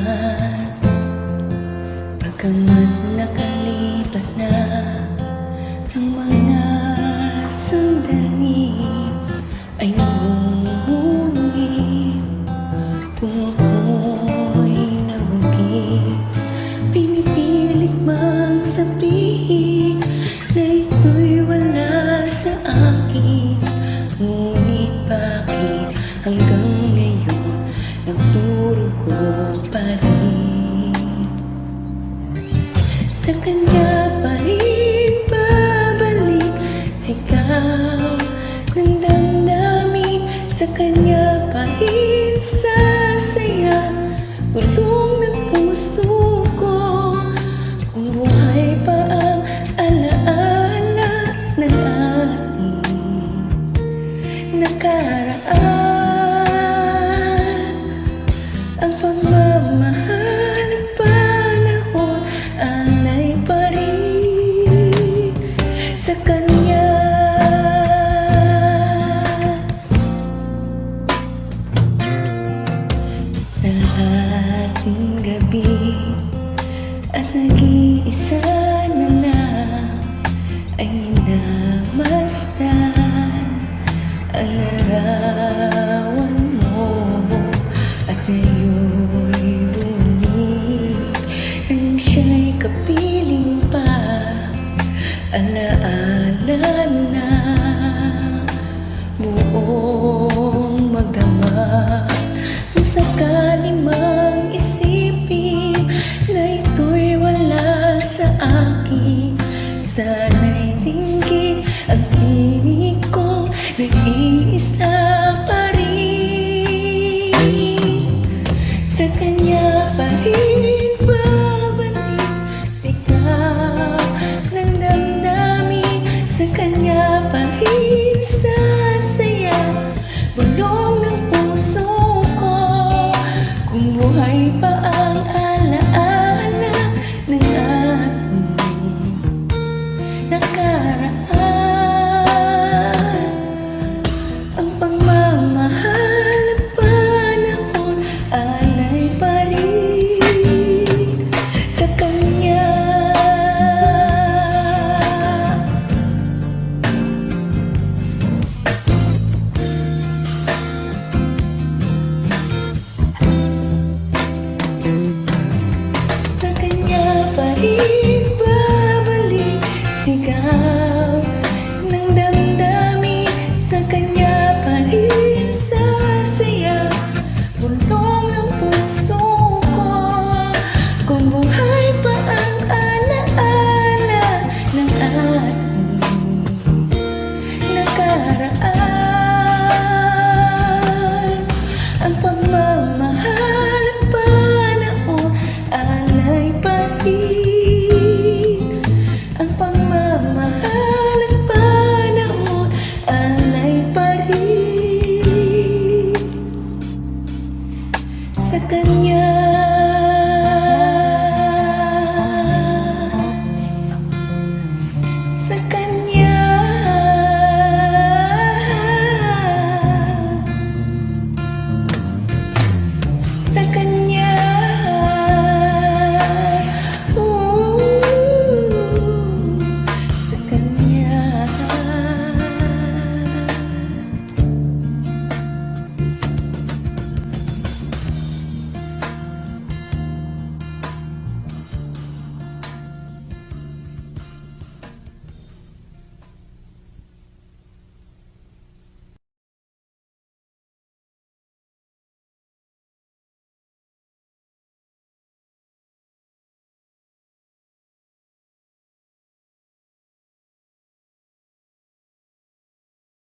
naman. Pagkamat nakalipas na ang mga sandali, ay namumuni kung ako'y nabugi. Pinipilit mang sabihin na ito'y wala sa akin, ngunit bakit hanggang ngayon nagdurugo pa rin? Sa kanya pa rin babalik, sigaw ng damdamin. Sa kanya pa rin sasaya, gulong ng puso ko. Kung buhay pa ang alaala ng ating nakaraan, ang pagmamahal at panahon alay pa rin sa kanya. Sa ating gabi at nag-iisa na lang, ay minamasdan ang larawan mo, at ngayon'y bumalik nang siya'y kapiling pa. Alaala na buong magdamag, kung sakali mang isipin na ito'y wala sa akin, sana'y dinggin ang tinig kong nag-iisa pa rin. Sa kanya pa rin babalik, sigaw ng damdamin. Sa kanya pa rin sasaya, bulong ng puso ko. Kung buhay pa ang alaala ng ating nakaraan, ang pagmamahal at panahon alay pa rin sa kanya. Sa kanya pa rin babalik, sigaw ng damdamin. Sa kanya pa rin sasaya, bulong ng puso ko. Kung buhay pa ang alaala ng ating nakaraan, ang pagmamahal at panahon alay pa rin. Ang pagmamahal at panahon alay pa rin sa kanya.